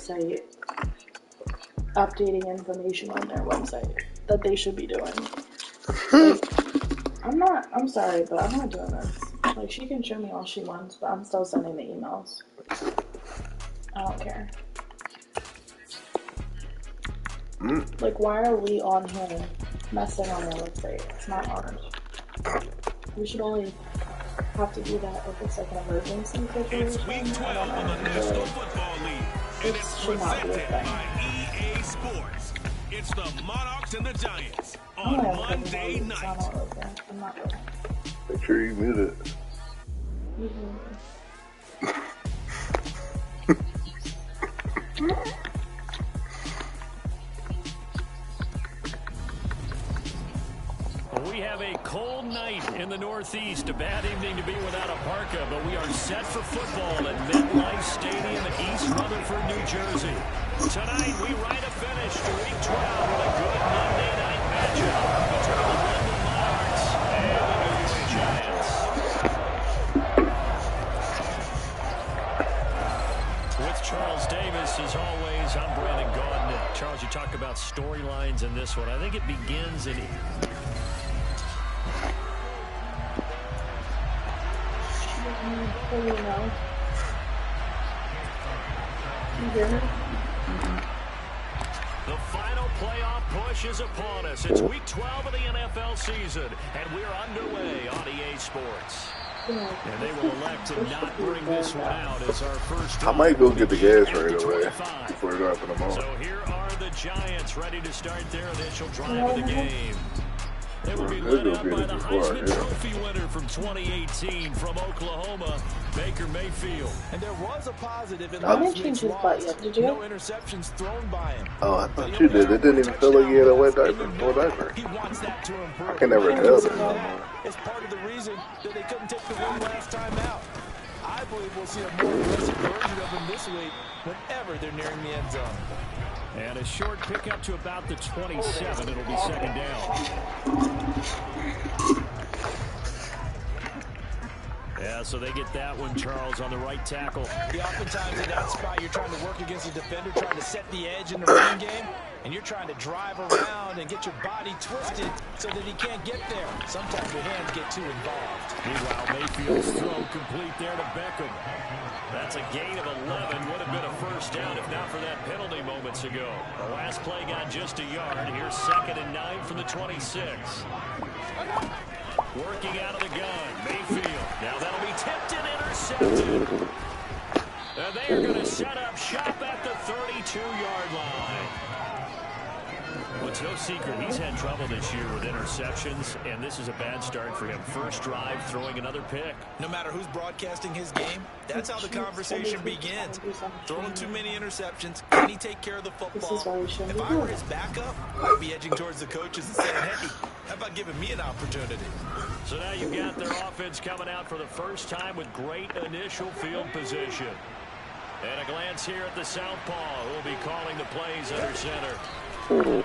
website, updating information on their website that they should be doing. Like, I'm sorry, but I'm not doing this. Like, she can show me all she wants, but I'm still sending the emails. I don't care. Like, why are we on here messing on their website? It's not ours. We should only have to do that if it's like an emergency situation. It's week 12 of the National Football League, and it's presented by EA Sports. It's the Monarchs and the Giants on Monday night. I'm not really. Make sure you mute it. We have a cold night in the Northeast. A bad evening to be without a parka, but we are set for football at MetLife Stadium in East Rutherford, New Jersey. Tonight, we write a finish to Week 12 with a good Monday night matchup between the London Monarchs and the New York Giants. With Charles Davis, as always, I'm Brandon Gaudin. Charles, you talk about storylines in this one. I think it begins in... The final playoff push is upon us. It's Week 12 of the NFL season, and we're underway on EA Sports. And they will elect to not bring this one out as our first. I might go get the gas right away before dropping them off. So here are the Giants ready to start their initial drive of the game. They will be led out by the Heisman Trophy winner from 2018 from Oklahoma, Baker Mayfield. And there was a positive in last week's loss. No interceptions thrown by him. Oh, I thought you did. It didn't even feel like he had a wet diaper. He wants that to improve. I can never tell that. It's part of the reason that they couldn't take the win last time out. I believe we'll see a more aggressive version of him this week whenever they're nearing the end zone. And a short pickup to about the 27. It'll be second down. Yeah, so they get that one, Charles, on the right tackle. Oftentimes in that spot, you're trying to work against a defender, trying to set the edge in the running game, and you're trying to drive around and get your body twisted so that he can't get there. Sometimes your hands get too involved. Meanwhile, Mayfield's throw complete there to Beckham. That's a gain of 11. Would have been a first down if not for that penalty moments ago. The last play got just a yard. Here's 2nd and 9 from the 26. Working out of the gun, Mayfield. Now that'll be tipped and intercepted. And they are going to set up shop at the 32-yard line. Well, it's no secret he's had trouble this year with interceptions, and this is a bad start for him. First drive, throwing another pick. No matter who's broadcasting his game, that's how the conversation begins. Throwing too many interceptions, can he take care of the football? If I were his backup, I'd be edging towards the coaches and saying, hey, how about giving me an opportunity? So now you've got their offense coming out for the first time with great initial field position. And a glance here at the southpaw, who will be calling the plays under center. And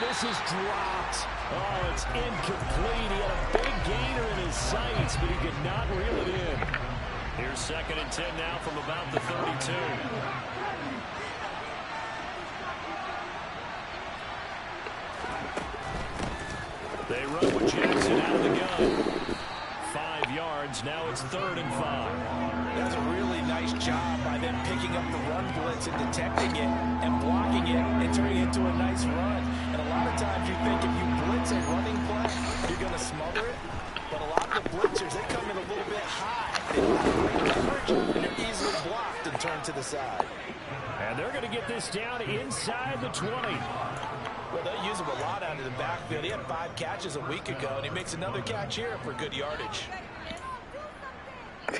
this is dropped. Oh, it's incomplete. He had a big gainer in his sights, but he could not reel it in. Here's 2nd and 10 now from about the 32. They run with Jackson out of the gun. 5 yards. Now it's 3rd and 5. That's a really nice job by them picking up the run blitz and detecting it and blocking it and turning it into a nice run. And a lot of times you think if you blitz a running play, you're going to smother it. But a lot of the blitzers, they come in a little bit high. They don't have great coverage, and they're easily blocked and turned to the side. And they're going to get this down inside the 20. Well, they use him a lot out of the backfield. He had 5 catches a week ago, and he makes another catch here for good yardage.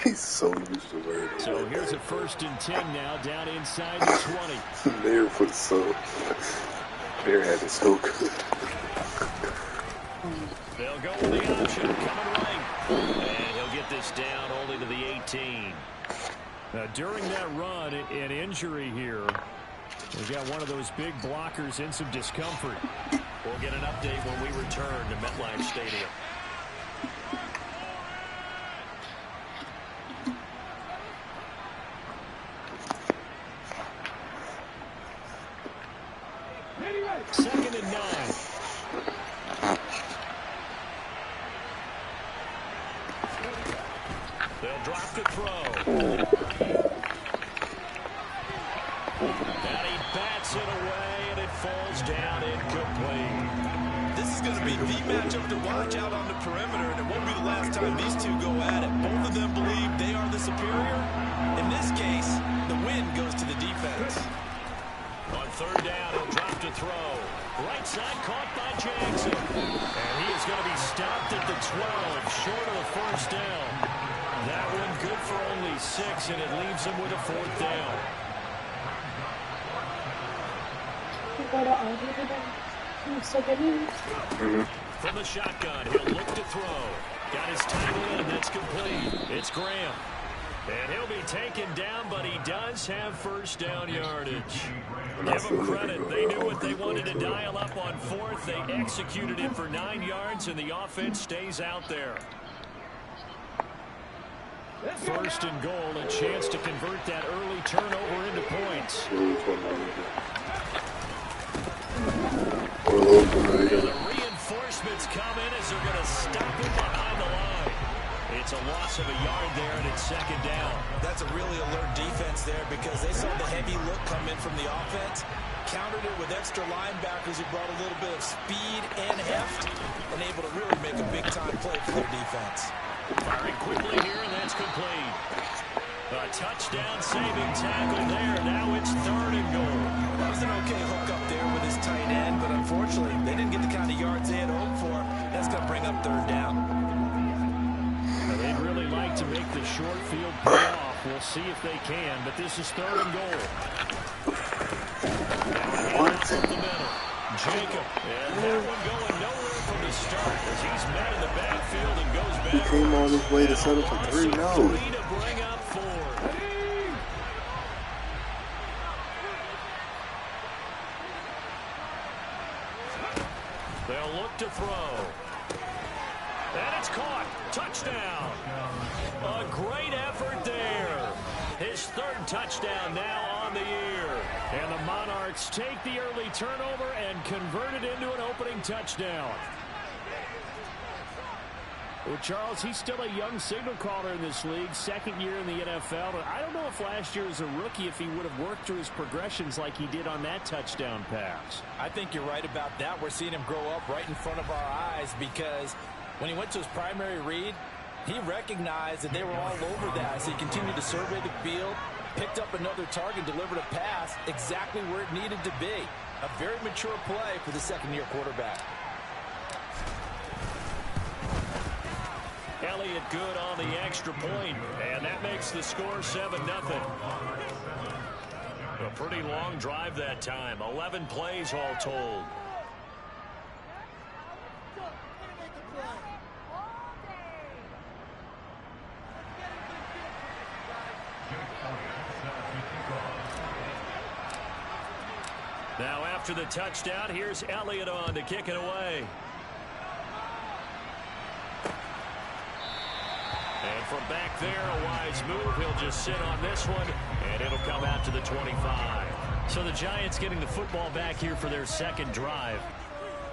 He's so used to wearing it. So here's a 1st and 10 now, down inside the 20. Bear was so... Bear had it so good. They'll go with the option, coming right. And he'll get this down only to the 18. Now, during that run, an injury here. We've got one of those big blockers in some discomfort. We'll get an update when we return to MetLife Stadium. 2nd and 9. They'll drop to throw. And he bats it away, and it falls down incomplete. This is going to be the matchup to watch out on the perimeter, and it won't be the last time these two go at it. Both of them believe they are the superior. In this case, the win goes to the defense. On 3rd down, he'll drop to throw. Right side caught by Jackson. And he is going to be stopped at the 12, short of the 1st down. That one good for only 6, and it leaves him with a 4th down. From the shotgun, he'll look to throw. Got his tackle in, and that's complete. It's Graham. And he'll be taken down, but he does have 1st down yardage. Give them credit. They knew what they wanted to dial up on 4th. They executed it for 9 yards, and the offense stays out there. 1st and goal, a chance to convert that early turnover into points. The reinforcements come in as they're going to stop him behind the line. It's a loss of a yard there, and it's 2nd down. That's a really alert defense there because they saw the heavy look come in from the offense, countered it with extra linebackers who brought a little bit of speed and heft, and able to really make a big-time play for their defense. Firing quickly here, and that's complete. A touchdown-saving tackle there. Now it's 3rd and goal. That was an okay hook up there with his tight end, but unfortunately, they didn't get the kind of yards they had hoped for. That's going to bring up 3rd down. They'd really like to make the short field pay off. We'll see if they can, but this is 3rd and goal. What? Up the middle. Jacob. And that one going nowhere from the start as he's met in the backfield and goes back. He came all this way to settle for 3. No. 3 to bring up 4. They'll look to throw. And it's caught. Touchdown. A great effort there. His 3rd touchdown now on the year. And the Monarchs take the early turnover and convert it into an opening touchdown. Well, Charles, he's still a young signal caller in this league, 2nd year in the NFL. But I don't know if last year as a rookie, if he would have worked through his progressions like he did on that touchdown pass. I think you're right about that. We're seeing him grow up right in front of our eyes because when he went to his primary read, he recognized that they were all over that. So he continued to survey the field, picked up another target, delivered a pass exactly where it needed to be. A very mature play for the 2nd-year quarterback. Elliott good on the extra point, and that makes the score 7-0. A pretty long drive that time, 11 plays all told. Now after the touchdown, here's Elliott on to kick it away. And from back there, a wise move. He'll just sit on this one, and it'll come out to the 25. So the Giants getting the football back here for their 2nd drive.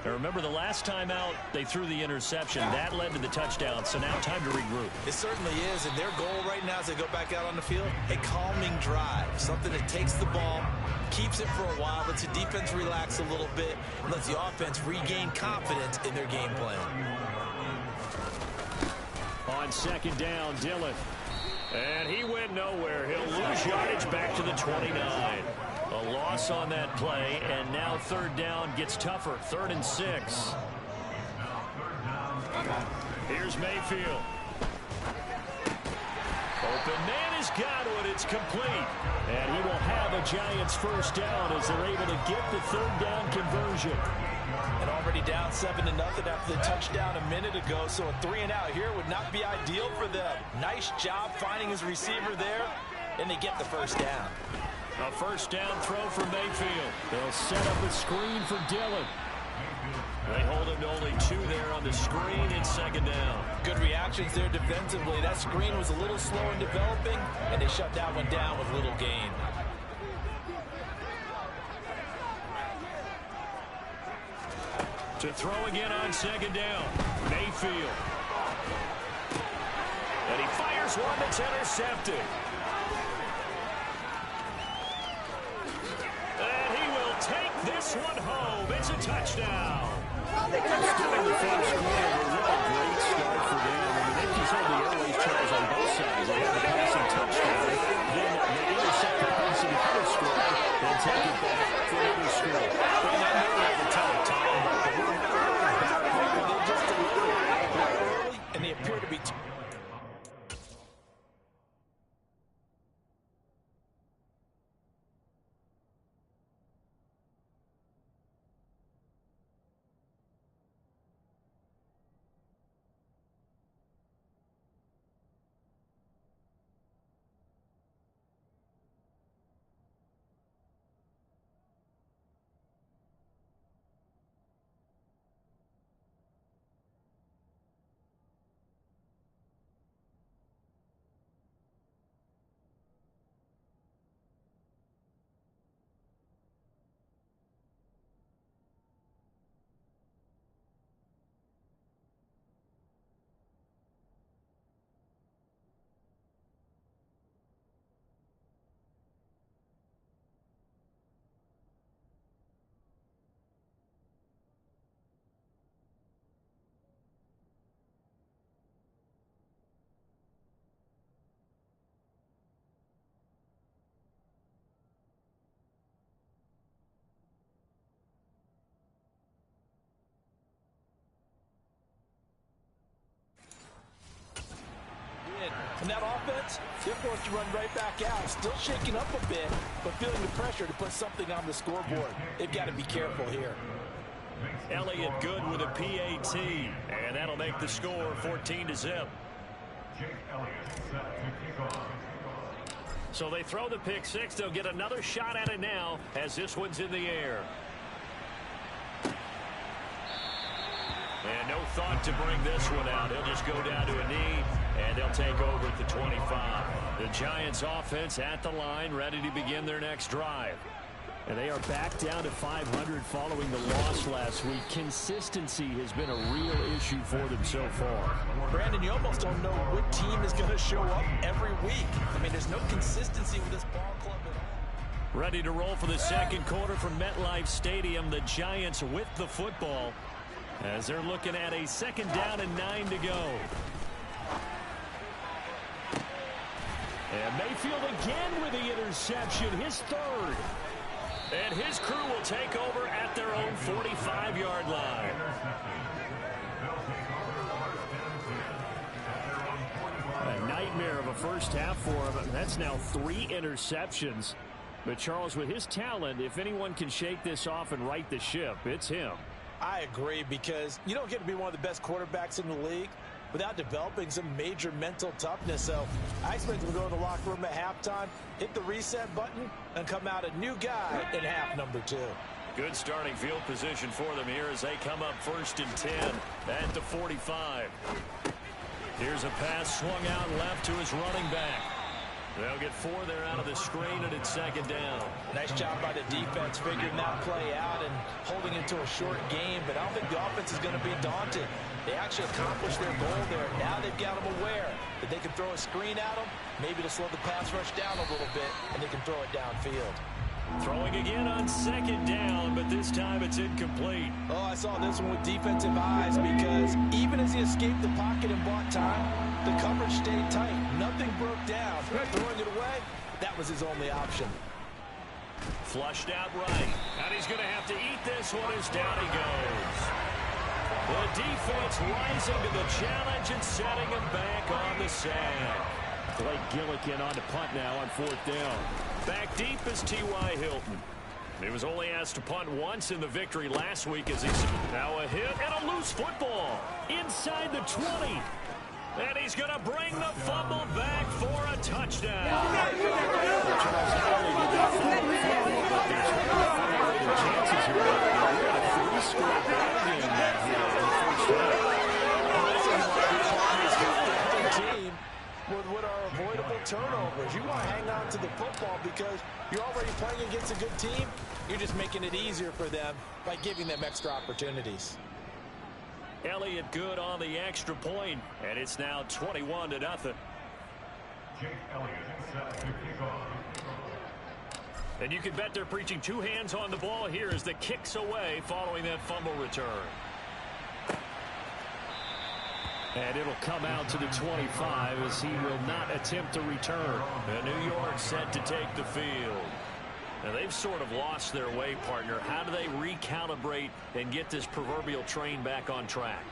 Now remember, the last time out, they threw the interception. That led to the touchdown, so now time to regroup. It certainly is, and their goal right now as they go back out on the field, a calming drive. Something that takes the ball, keeps it for a while, lets the defense relax a little bit, and lets the offense regain confidence in their game plan. On 2nd down, Dillon. And he went nowhere. He'll lose yardage back to the 29. A loss on that play, and now 3rd down gets tougher. 3rd and 6. Here's Mayfield. Open man has got it. It's complete. And he will have a Giants 1st down as they're able to get the 3rd down conversion. And already down 7-0 after the touchdown a minute ago, so a 3-and-out here would not be ideal for them. Nice job finding his receiver there, and they get the 1st down. A 1st down throw for Mayfield. They'll set up a screen for Dillon. They hold him to only 2 there on the screen. It's 2nd down. Good reactions there defensively. That screen was a little slow in developing, and they shut that one down with little gain. To throw again on second down. Mayfield. And he fires one that's intercepted. And he will take this one home. It's a touchdown. Still in the first quarter. What a great start for them. I mean, they control the airways, Charles, on both sides. They have a passing touchdown. Then they intercept the pass and could have scored. Then take it back for another score. Well, I know they have a ton of time, but they just delivered early, and they appear to be... And that offense, they're forced to run right back out. Still shaking up a bit, but feeling the pressure to put something on the scoreboard. They've got to be careful here. Elliott good with a PAT, and that'll make the score 14-0. So they throw the pick six. They'll get another shot at it now as this one's in the air. And no thought to bring this one out. He'll just go down to a knee, and they'll take over at the 25. The Giants offense at the line, ready to begin their next drive. And they are back down to 500 following the loss last week. Consistency has been a real issue for them so far. Brandon, you almost don't know what team is going to show up every week. I mean, there's no consistency with this ball club at all. Ready to roll for the second quarter from MetLife Stadium. The Giants with the football as they're looking at a second down and 9 to go. And Mayfield again with the interception, his third. And his crew will take over at their own 45-yard line. A nightmare of a first half for him. That's now 3 interceptions. But Charles, with his talent, if anyone can shake this off and right the ship, it's him. I agree, because you don't get to be one of the best quarterbacks in the league without developing some major mental toughness. So I expect him to go to the locker room at halftime, hit the reset button, and come out a new guy in half number 2. Good starting field position for them here as they come up 1st and 10 at the 45. Here's a pass swung out left to his running back. They'll get 4 there out of the screen, and it's second down. Nice job by the defense figuring that play out and holding it to a short game, but I don't think the offense is going to be daunted. They actually accomplished their goal there. Now they've got them aware that they can throw a screen at them, maybe to slow the pass rush down a little bit, and they can throw it downfield. Throwing again on second down, but this time it's incomplete. Oh, I saw this one with defensive eyes, because even as he escaped the pocket and bought time, the coverage stayed tight. Nothing broke down. Throwing it away, that was his only option. Flushed out right. And he's going to have to eat this one as down he goes. The defense rising to the challenge and setting him back on the sack. Blake Gillikin on to punt now on 4th down. Back deep is T.Y. Hilton. He was only asked to punt once in the victory last week as he's now a hit and a loose football inside the 20. And he's going to bring the fumble back for a touchdown. With what are avoidable turnovers. You want to hang on to the football because you're already playing against a good team. You're just making it easier for them by giving them extra opportunities. Elliott good on the extra point, and it's now 21-0. And you can bet they're preaching two hands on the ball here as the kicks away following that fumble return. And it'll come out to the 25 as he will not attempt to return. And New York set to take the field. Now they've sort of lost their way, partner. How do they recalibrate and get this proverbial train back on track?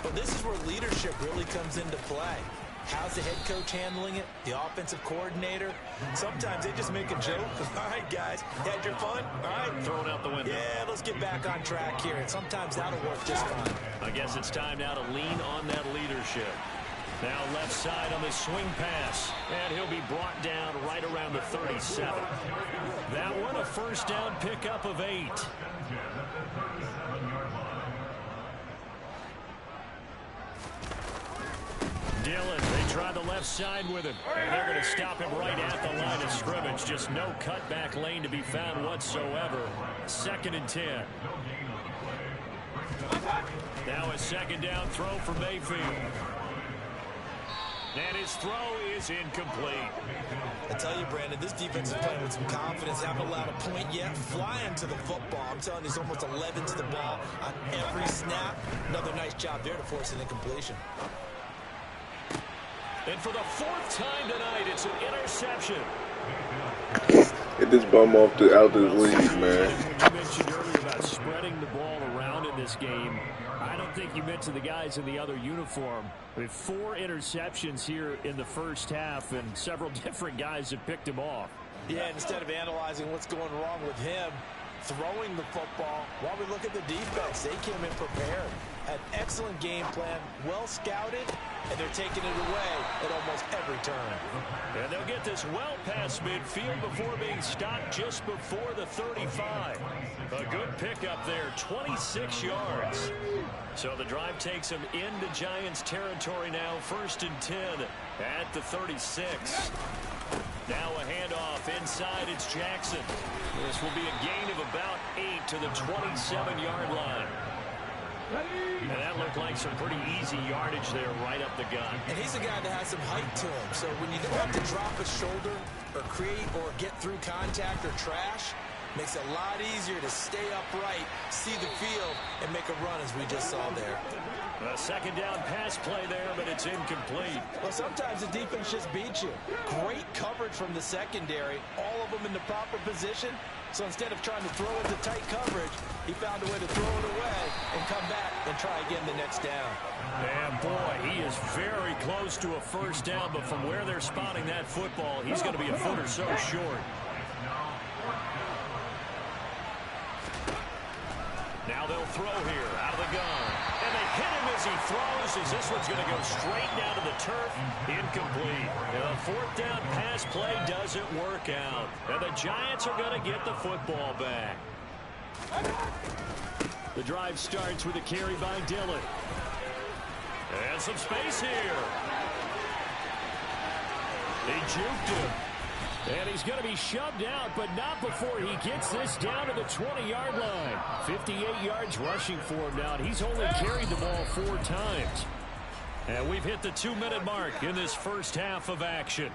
Well, this is where leadership really comes into play. How's the head coach handling it? The offensive coordinator? Sometimes they just make a joke. All right, guys, had your fun? All right. Throw it out the window. Yeah, let's get back on track here. And sometimes that'll work just fine. I guess it's time now to lean on that leadership. Now left side on the swing pass. And he'll be brought down right around the 37. That one a first down pickup of 8. Dillon, they try the left side with him. And they're going to stop him right at the line of scrimmage. Just no cutback lane to be found whatsoever. 2nd and 10. Now a second down throw for Mayfield. And his throw is incomplete. I tell you, Brandon, this defense is playing with some confidence. Haven't allowed a point yet. Flying to the football. I'm telling you, it's almost 11 to the ball on every snap. Another nice job there to force an incompletion. And for the 4th time tonight, it's an interception. Get this bum off out this league, man. You mentioned earlier about spreading the ball around in this game. I don't think you mentioned the guys in the other uniform. With 4 interceptions here in the first half, and several different guys have picked him off. Yeah, instead of analyzing what's going wrong with him, throwing the football, while we look at the defense, they came in prepared. An excellent game plan, well scouted, and they're taking it away at almost every turn. And they'll get this well past midfield before being stopped just before the 35. A good pickup there, 26 yards. So the drive takes them into Giants territory now, 1st and 10 at the 36. Now a handoff inside, it's Jackson. This will be a gain of about 8 to the 27-yard line. And that looked like some pretty easy yardage there right up the gut. And he's a guy that has some height to him. So when you don't have to drop a shoulder or create or get through contact or trash, makes it a lot easier to stay upright, see the field, and make a run as we just saw there. A second down pass play there, but it's incomplete. Well, sometimes the defense just beats you. Great coverage from the secondary, all of them in the proper position. So instead of trying to throw into tight coverage, he found a way to throw it away and come back and try again the next down. And boy, he is very close to a first down, but from where they're spotting that football, he's going to be a foot or so short. Now they'll throw here out of the gun. And they hit him as he throws, as this one's going to go straight down to the turf. Incomplete. And a 4th down pass play doesn't work out. And the Giants are going to get the football back. The drive starts with a carry by Dillon. And some space here. He juked him. And he's going to be shoved out, but not before he gets this down to the 20-yard line. 58 yards rushing for him now. He's only carried the ball 4 times. And we've hit the 2-minute mark in this first half of action.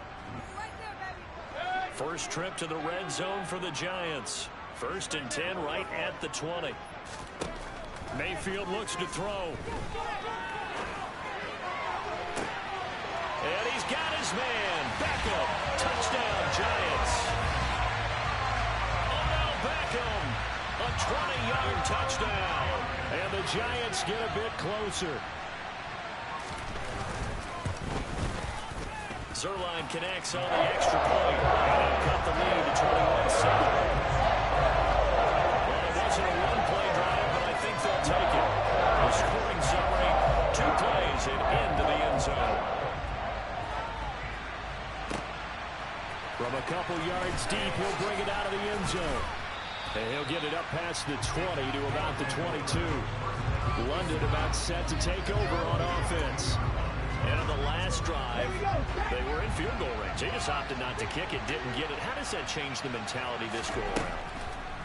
First trip to the red zone for the Giants. 1st and 10 right at the 20. Mayfield looks to throw. And he's got his man. Beckham. Touchdown, Giants. Oh, no, Beckham. A 20-yard touchdown. And the Giants get a bit closer. Zerline connects on the extra point. And they'll cut the lead to 21-7. Well, it wasn't a one-play drive, but I think they'll take it. The scoring summary, 2 plays and into the end zone. From a couple yards deep, he'll bring it out of the end zone. And he'll get it up past the 20 to about the 22. London about set to take over on offense. And on the last drive, they were in field goal range. They just opted not to kick it, didn't get it. How does that change the mentality this go around?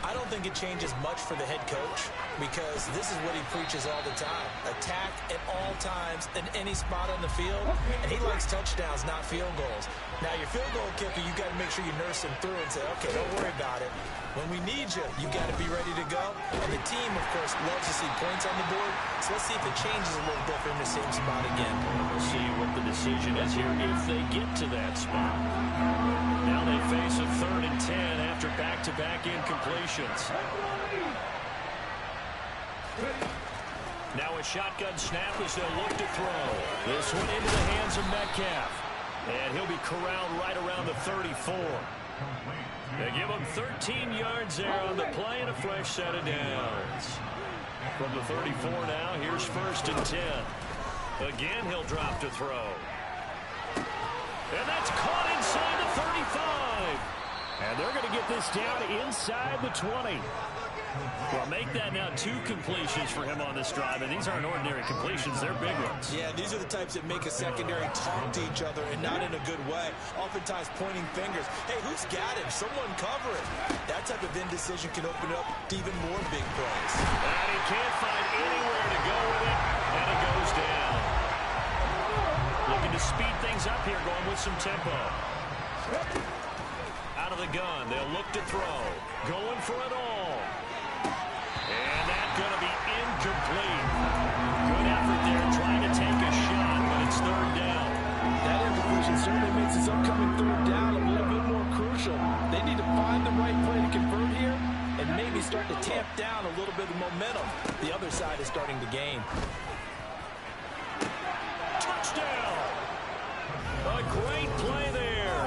I don't think it changes much for the head coach because this is what he preaches all the time. Attack at all times in any spot on the field, and he likes touchdowns, not field goals. Now, your field goal kicker, you got to make sure you nurse him through and say, okay, don't worry about it. When we need you, you got to be ready to go. And the team, of course, loves to see points on the board, so let's see if it changes a little bit in the same spot again. We'll see what the decision is here if they get to that spot. Now they face a 3rd and 10 after back-to-back incompletions. Now a shotgun snap as they'll look to throw. This one into the hands of Metcalf. And he'll be corralled right around the 34. They give him 13 yards there on the play and a fresh set of downs. From the 34 now, here's 1st and 10. Again, he'll drop to throw. And that's caught inside the 35. And they're going to get this down inside the 20. Well, make that now 2 completions for him on this drive, and these aren't ordinary completions. They're big ones. Yeah, these are the types that make a secondary talk to each other and not in a good way. Oftentimes pointing fingers. Hey, who's got him? Someone cover it. That type of indecision can open up to even more big plays. And he can't find anywhere to go with it, and it goes down. Looking to speed things up here, going with some tempo. Out of the gun, they'll look to throw. Going for it all. And that's going to be incomplete. Good effort there, trying to take a shot, but it's 3rd down. That incompletion certainly makes this upcoming 3rd down a little bit more crucial. They need to find the right play to convert here and maybe start to tamp down a little bit of momentum. The other side is starting to gain. Touchdown! A great play there.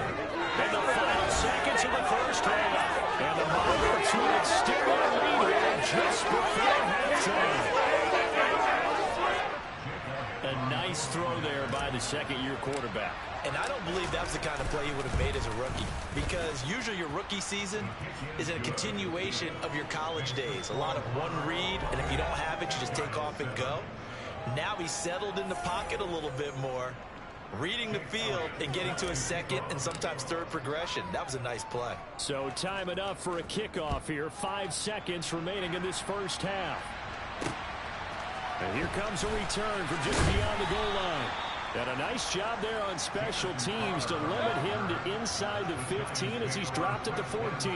In the final seconds of the first half. And the Monarchs will extend their lead here just before halftime. A nice throw there by the 2nd-year quarterback. And I don't believe that was the kind of play he would have made as a rookie, because usually your rookie season is a continuation of your college days. A lot of one read, and if you don't have it, you just take off and go. Now he's settled in the pocket a little bit more, reading the field and getting to a 2nd and sometimes 3rd progression. That was a nice play. So time enough for a kickoff here. 5 seconds remaining in this first half. And here comes a return from just beyond the goal line. And a nice job there on special teams to limit him to inside the 15 as he's dropped at the 14.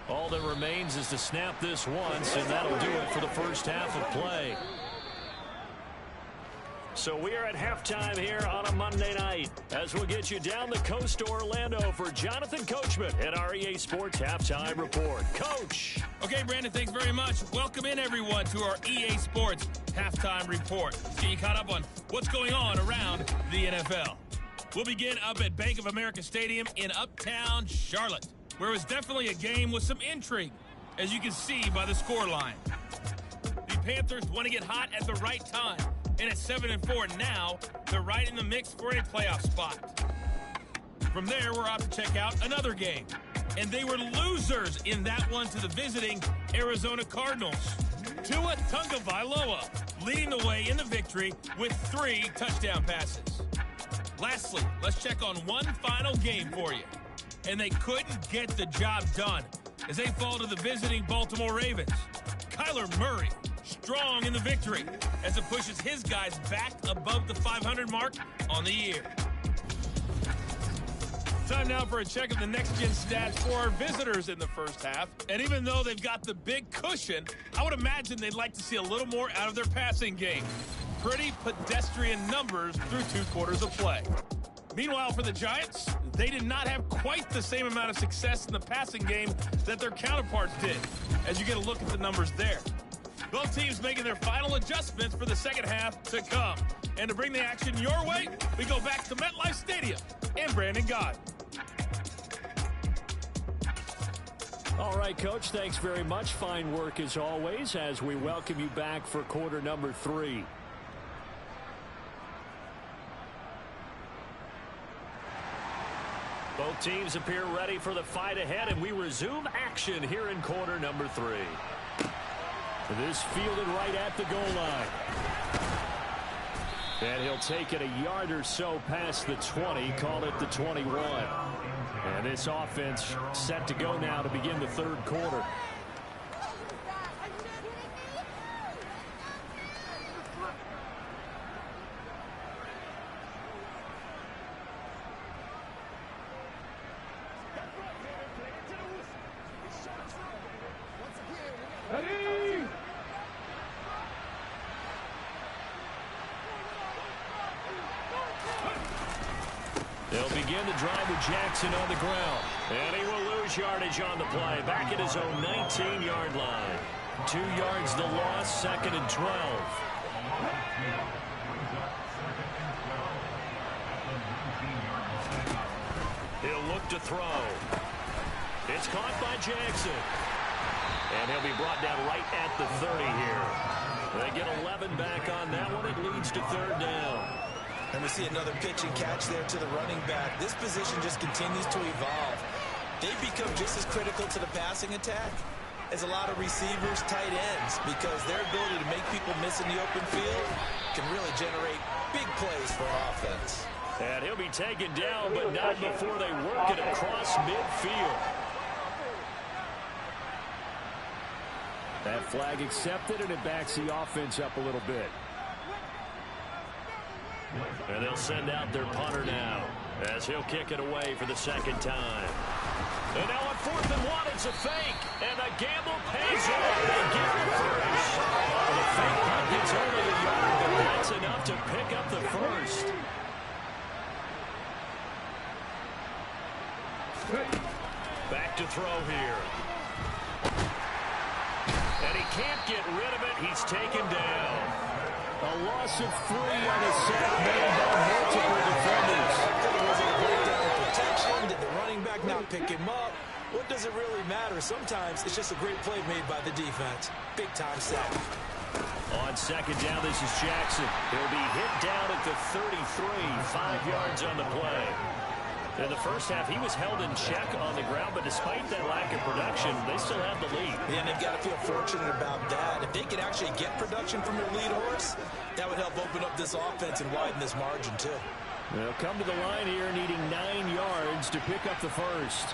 All that remains is to snap this once, and that'll do it for the first half of play. So we are at halftime here on a Monday night as we'll get you down the coast to Orlando for Jonathan Coachman at our EA Sports Halftime Report. Coach. Okay, Brandon, thanks very much. Welcome in, everyone, to our EA Sports Halftime Report. Let's get you caught up on what's going on around the NFL. We'll begin up at Bank of America Stadium in Uptown Charlotte, where it was definitely a game with some intrigue, as you can see by the scoreline. The Panthers want to get hot at the right time. And at 7-4 now, they're right in the mix for a playoff spot. From there, we're off to check out another game. And they were losers in that one to the visiting Arizona Cardinals. Tua Tagovailoa leading the way in the victory with 3 touchdown passes. Lastly, let's check on one final game for you. And they couldn't get the job done as they fall to the visiting Baltimore Ravens. Kyler Murray strong in the victory as it pushes his guys back above the 500 mark on the year. Time now for a check of the next-gen stats for our visitors in the first half. And even though they've got the big cushion, I would imagine they'd like to see a little more out of their passing game. Pretty pedestrian numbers through 2 quarters of play. Meanwhile, for the Giants, they did not have quite the same amount of success in the passing game that their counterparts did, as you get a look at the numbers there. Both teams making their final adjustments for the second half to come. And to bring the action your way, we go back to MetLife Stadium and Brandon Gott. All right, Coach, thanks very much. Fine work as always as we welcome you back for quarter number 3. Both teams appear ready for the fight ahead, and we resume action here in quarter number 3. This fielded right at the goal line. And he'll take it a yard or so past the 20, call it the 21. And this offense set to go now to begin the third quarter. They'll begin the drive with Jackson on the ground. And he will lose yardage on the play. Back at his own 19-yard line. 2 yards the loss, 2nd and 12. He'll look to throw. It's caught by Jackson. And he'll be brought down right at the 30 here. They get 11 back on that one. It leads to 3rd down. And we see another pitch and catch there to the running back. This position just continues to evolve. They've become just as critical to the passing attack as a lot of receivers, tight ends, because their ability to make people miss in the open field can really generate big plays for offense. And he'll be taken down, but not before they work it across midfield. That flag accepted, and it backs the offense up a little bit. And they'll send out their punter now as he'll kick it away for the 2nd time. And now on 4th and 1, it's a fake. And the gamble pays off. They get the first. The fake punt gets only a yard, but that's enough to pick up the first. Back to throw here. And he can't get rid of it. He's taken down. A loss of 3 on a sack made by multiple defenders. Was it a breakdown of protection? Did the running back not pick him up? What does it really matter? Sometimes it's just a great play made by the defense. Big-time sack. On 2nd down, this is Jackson. He'll be hit down at the 33, 5 yards on the play. In the first half, he was held in check on the ground, but despite that lack of production, they still have the lead. Yeah, and they've got to feel fortunate about that. If they could actually get production from their lead horse, that would help open up this offense and widen this margin, too. They'll come to the line here needing 9 yards to pick up the first.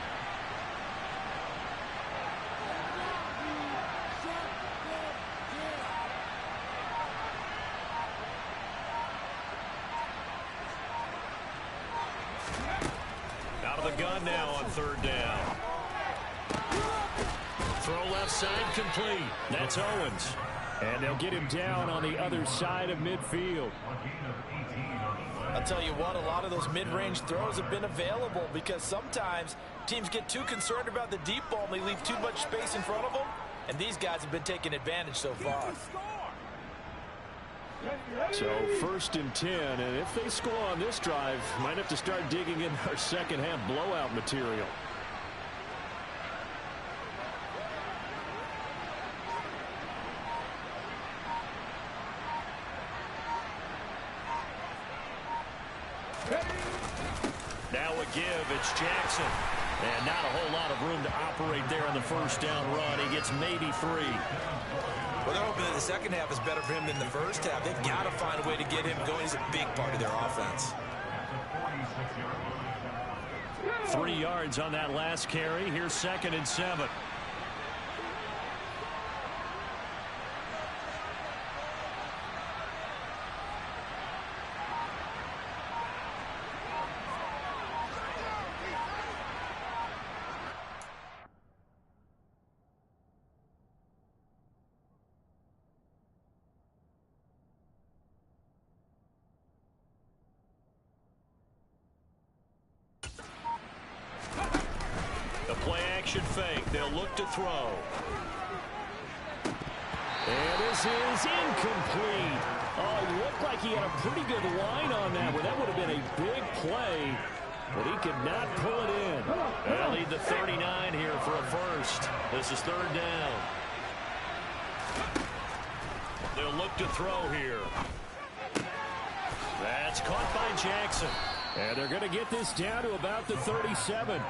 Gun now on 3rd down. Throw left side complete. That's Owens. And they'll get him down on the other side of midfield. I'll tell you what, a lot of those mid-range throws have been available because sometimes teams get too concerned about the deep ball and they leave too much space in front of them. And these guys have been taking advantage so far. So 1st and 10, and if they score on this drive, might have to start digging in our second half blowout material. Now a give, it's Jackson. And not a whole lot of room to operate there on the 1st down run. He gets maybe 3. Well, they're hoping that the second half is better for him than the first half. They've got to find a way to get him going. He's a big part of their offense. 3 yards on that last carry. Here's 2nd and 7. Play-action fake. They'll look to throw. And this is incomplete. Oh, it looked like he had a pretty good line on that one. That would have been a big play, but he could not pull it in. They'll need the 39 here for a first. This is 3rd down. They'll look to throw here. That's caught by Jackson. And they're going to get this down to about the 37.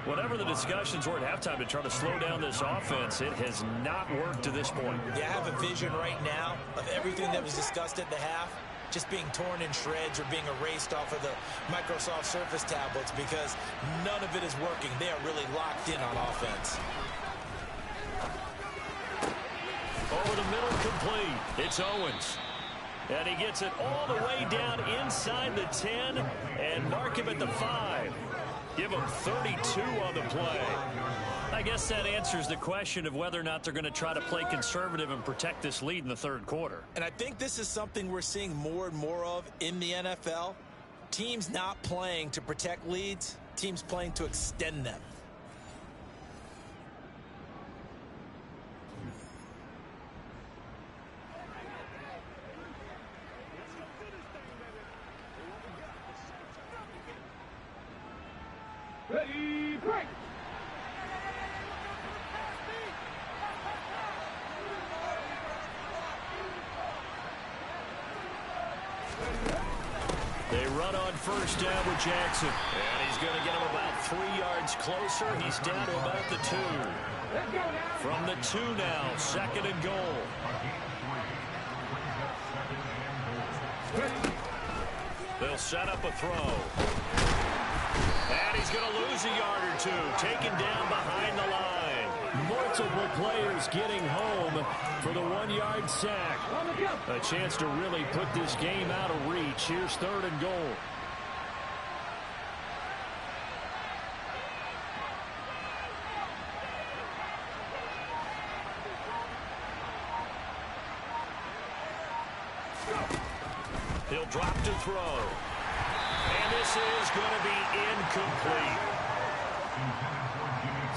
Whatever the discussions were at halftime to try to slow down this offense, it has not worked to this point. Yeah, I have a vision right now of everything that was discussed at the half just being torn in shreds or being erased off of the Microsoft Surface tablets because none of it is working. They are really locked in on offense. Over the middle, complete. It's Owens. And he gets it all the way down inside the 10 and mark him at the 5. Give him 32 on the play. I guess that answers the question of whether or not they're going to try to play conservative and protect this lead in the third quarter. And I think this is something we're seeing more and more of in the NFL. Teams not playing to protect leads, teams playing to extend them. Ready, break! They run on first down with Jackson. And he's going to get him about 3 yards closer. He's down to about the 2. From the 2 now, second and goal. They'll set up a throw. And he's going to lose a yard or 2, taken down behind the line. Multiple players getting home for the 1-yard sack. A chance to really put this game out of reach. Here's third and goal. He'll drop to throw. And this is going to be incomplete.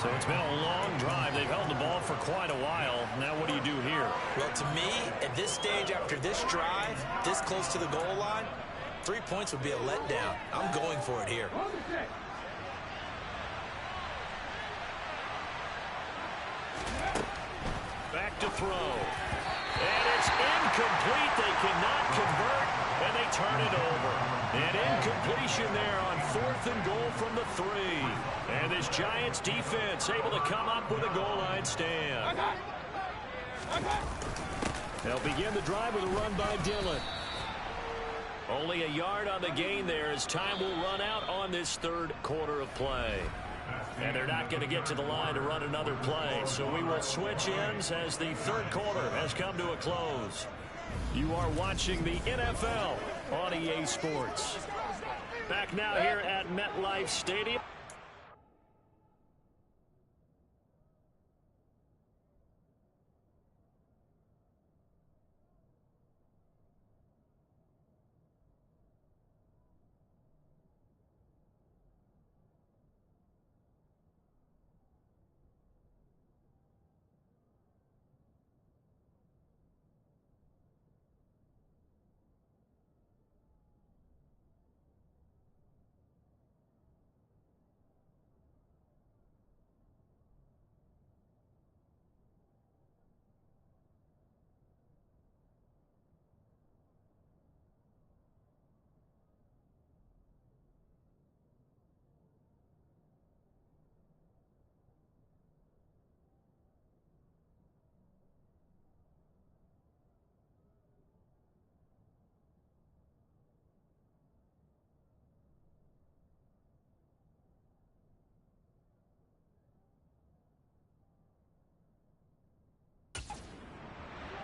So it's been a long drive. They've held the ball for quite a while. Now what do you do here? Well, to me, at this stage, after this drive, this close to the goal line, 3 points would be a letdown. I'm going for it here. Back to throw. And it's incomplete. They cannot convert, and they turn it over. An incompletion there on fourth and goal from the 3. And this Giants defense able to come up with a goal line stand. They'll begin the drive with a run by Dillon. Only a yard on the gain there as time will run out on this third quarter of play. And they're not going to get to the line to run another play. So we will switch ends as the third quarter has come to a close. You are watching the NFL on EA Sports. Back now here at MetLife Stadium.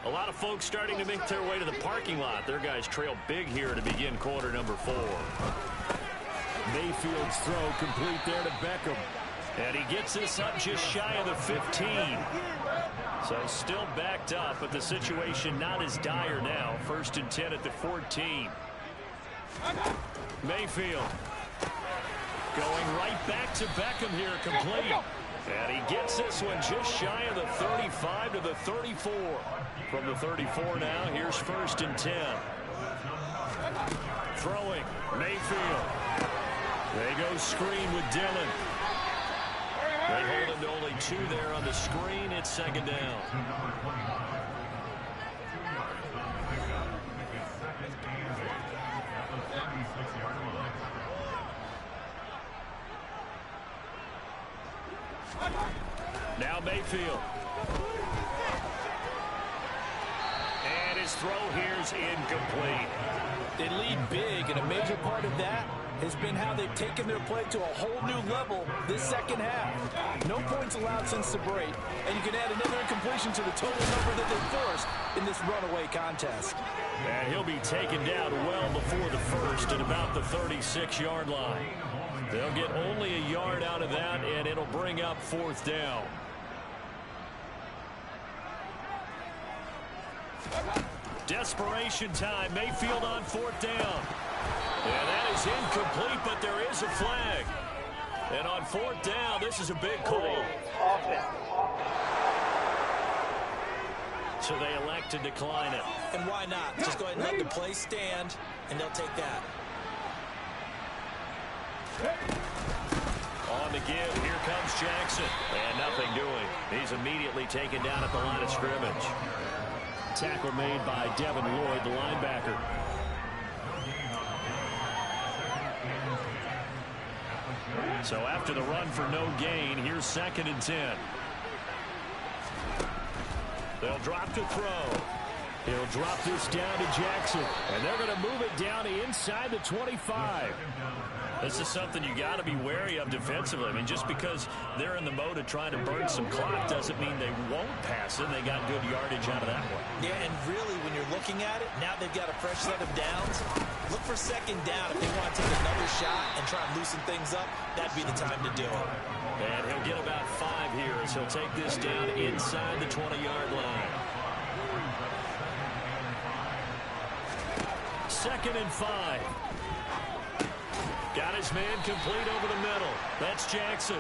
A lot of folks starting to make their way to the parking lot. Their guys trail big here to begin quarter number 4. Mayfield's throw complete there to Beckham. And he gets this up just shy of the 15. So still backed up, but the situation not as dire now. First and 10 at the 14. Mayfield going right back to Beckham here, complete. And he gets this one just shy of the 35 to the 34. From the 34 now, here's first and 10. Throwing, Mayfield. They go screen with Dillon. They hold him to only 2 there on the screen. It's second down. Now Mayfield. And his throw here's incomplete. They lead big, and a major part of that has been how they've taken their play to a whole new level this second half. No points allowed since the break, and you can add another incompletion to the total number that they forced in this runaway contest. And he'll be taken down well before the first at about the 36-yard line. They'll get only a yard out of that, and it'll bring up 4th down. Desperation time. Mayfield on 4th down. And that is incomplete, but there is a flag. And on 4th down, this is a big call. So they elect to decline it. And why not? Just go ahead and let the play stand, and they'll take that. On the give, here comes Jackson. And nothing doing. He's immediately taken down at the line of scrimmage. Tackle made by Devin Lloyd, the linebacker. So after the run for no gain, here's 2nd and 10. They'll drop to throw. He'll drop this down to Jackson. And they're going to move it down to inside the 25. This is something you got to be wary of defensively. I mean, just because they're in the mode of trying to burn some clock doesn't mean they won't pass it. They got good yardage out of that one. Yeah, and really, when you're looking at it, now they've got a fresh set of downs. Look for 2nd down if they want to take another shot and try and loosen things up. That'd be the time to do it. And he'll get about 5 here as he'll take this down inside the 20-yard line. 2nd and 5. Got his man complete over the middle. That's Jackson.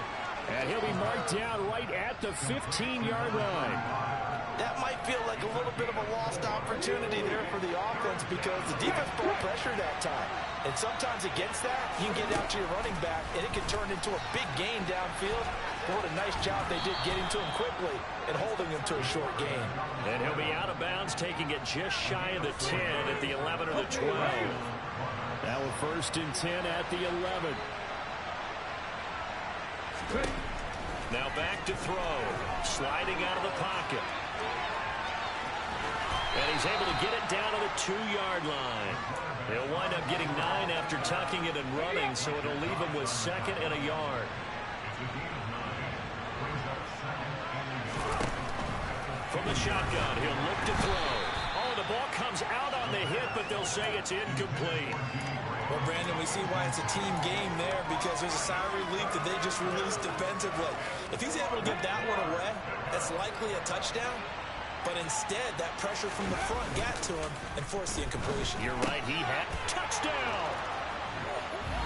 And he'll be marked down right at the 15-yard line. That might feel like a little bit of a lost opportunity there for the offense because the defense brought pressure that time. And sometimes against that, you can get out to your running back, and it can turn into a big gain downfield. But what a nice job they did getting to him quickly and holding him to a short gain. And he'll be out of bounds, taking it just shy of the 10 at the 11 or the 12. Now a 1st and 10 at the 11. Now back to throw. Sliding out of the pocket. And he's able to get it down to the 2-yard line. He'll wind up getting 9 after tucking it and running, so it'll leave him with 2nd and a yard. From the shotgun, he'll look to throw. Oh, the ball comes out on the hit, but they'll say it's incomplete. Well, Brandon, we see why it's a team game there because there's a sigh of relief that they just released defensively. If he's able to get that one away, that's likely a touchdown. But instead, that pressure from the front got to him and forced the incompletion. You're right, he had touchdown.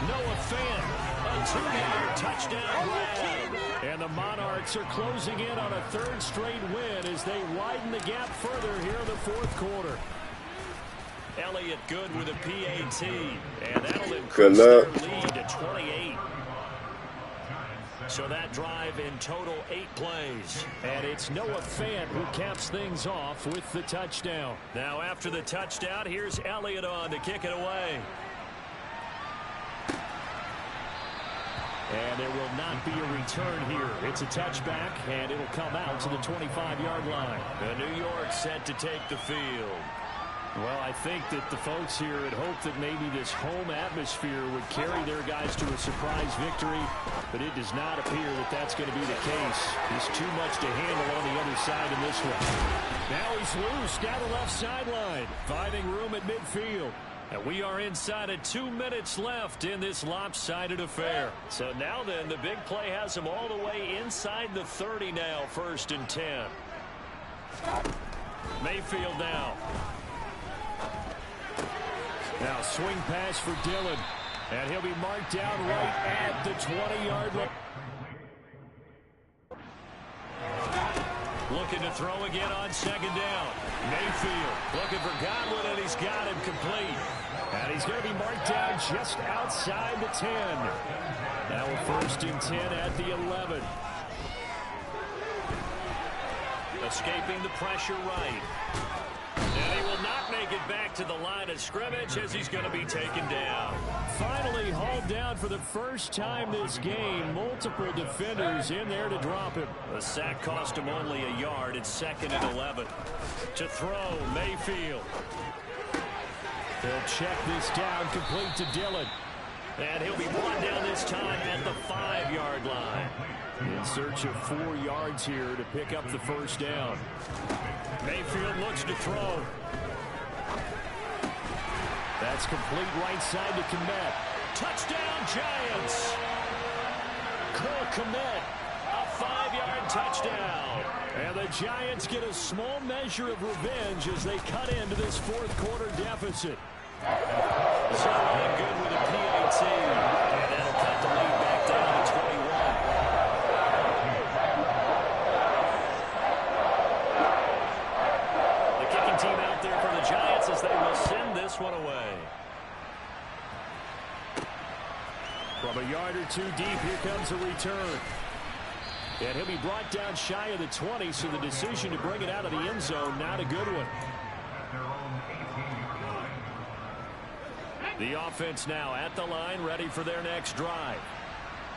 Noah Fant, a 2-yard touchdown grab. And the Monarchs are closing in on a 3rd straight win as they widen the gap further here in the 4th quarter. Elliott good with a PAT, and that'll increase their lead to 28. So that drive in total 8 plays. And it's Noah Fant who caps things off with the touchdown. Now after the touchdown, here's Elliott on to kick it away. And there will not be a return here. It's a touchback, and it'll come out to the 25-yard line. The New York set to take the field. Well, I think that the folks here had hoped that maybe this home atmosphere would carry their guys to a surprise victory, but it does not appear that that's going to be the case. There's too much to handle on the other side in this one. Now he's loose down the left sideline, finding room at midfield. And we are inside of 2 minutes left in this lopsided affair. So now then, the big play has him all the way inside the 30 now, 1st and 10. Mayfield now. Now swing pass for Dillon. And he'll be marked down right at the 20-yard line. Looking to throw again on 2nd down. Mayfield looking for Godwin, and he's got him complete. And he's going to be marked down just outside the 10. Now a 1st and 10 at the 11. Escaping the pressure right. And he will not make it back to the line of scrimmage as he's going to be taken down. Finally hauled down for the first time this game. Multiple defenders in there to drop him. The sack cost him only a yard. It's 2nd and 11. To throw, Mayfield. They'll check this down, complete to Dillon. And he'll be brought down this time at the 5-yard line. In search of 4 yards here to pick up the first down. Mayfield looks to throw. That's complete right side to Kmet. Touchdown, Giants! Cole Kmet, a 5-yard touchdown. And the Giants get a small measure of revenge as they cut into this 4th quarter deficit. So good with a PAT. And that'll cut the lead back down to 21. The kicking team out there for the Giants as they will send this one away. From a yard or 2 deep, here comes a return. And he'll be brought down shy of the 20, so the decision to bring it out of the end zone, not a good one. The offense now at the line, ready for their next drive.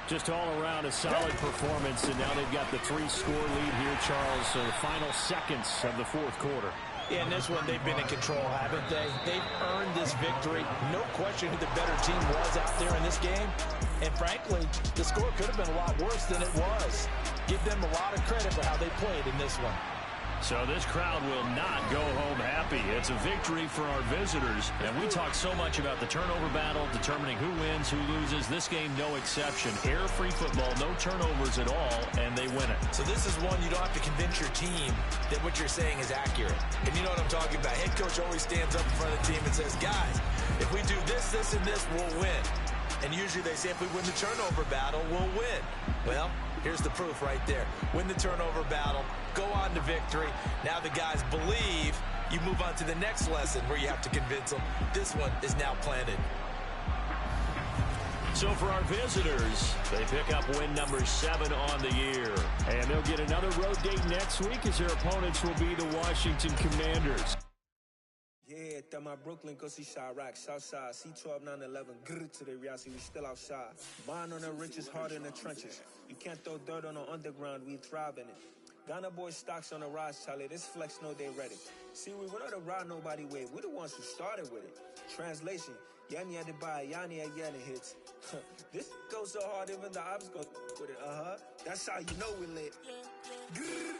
Just all around a solid performance, and now they've got the 3-score lead here, Charles. So the final seconds of the 4th quarter. Yeah, in this one, they've been in control, haven't they? They've earned this victory. No question who the better team was out there in this game. And frankly, the score could have been a lot worse than it was. Give them a lot of credit for how they played in this one. So this crowd will not go home happy. It's a victory for our visitors. And we talk so much about the turnover battle, determining who wins, who loses. This game, no exception. Error-free football, no turnovers at all, and they win it. So this is one you don't have to convince your team that what you're saying is accurate. And you know what I'm talking about. Head coach always stands up in front of the team and says, guys, if we do this, this, and this, we'll win. And usually they say if we win the turnover battle, we'll win. Well, here's the proof right there. Win the turnover battle, go on to victory. Now the guys believe. You move on to the next lesson where you have to convince them. This one is now planted. So for our visitors, they pick up win number 7 on the year. And they'll get another road date next week as their opponents will be the Washington Commanders. Yeah, that my Brooklyn, go see Chirac, Southside, C12, 911, grrr to the reality, we still outside. Mine on the riches, hard in the trenches. You can't throw dirt on the underground, we thrive in it. Ghana boys stocks on the rise, Charlie, this flex know they ready. See, we're not a ride nobody way, we're the ones who started with it. Translation, Yanni had to buy, Yanni had Yanni hits. This goes so hard, even the ops go with it, that's how you know we lit. Grrr.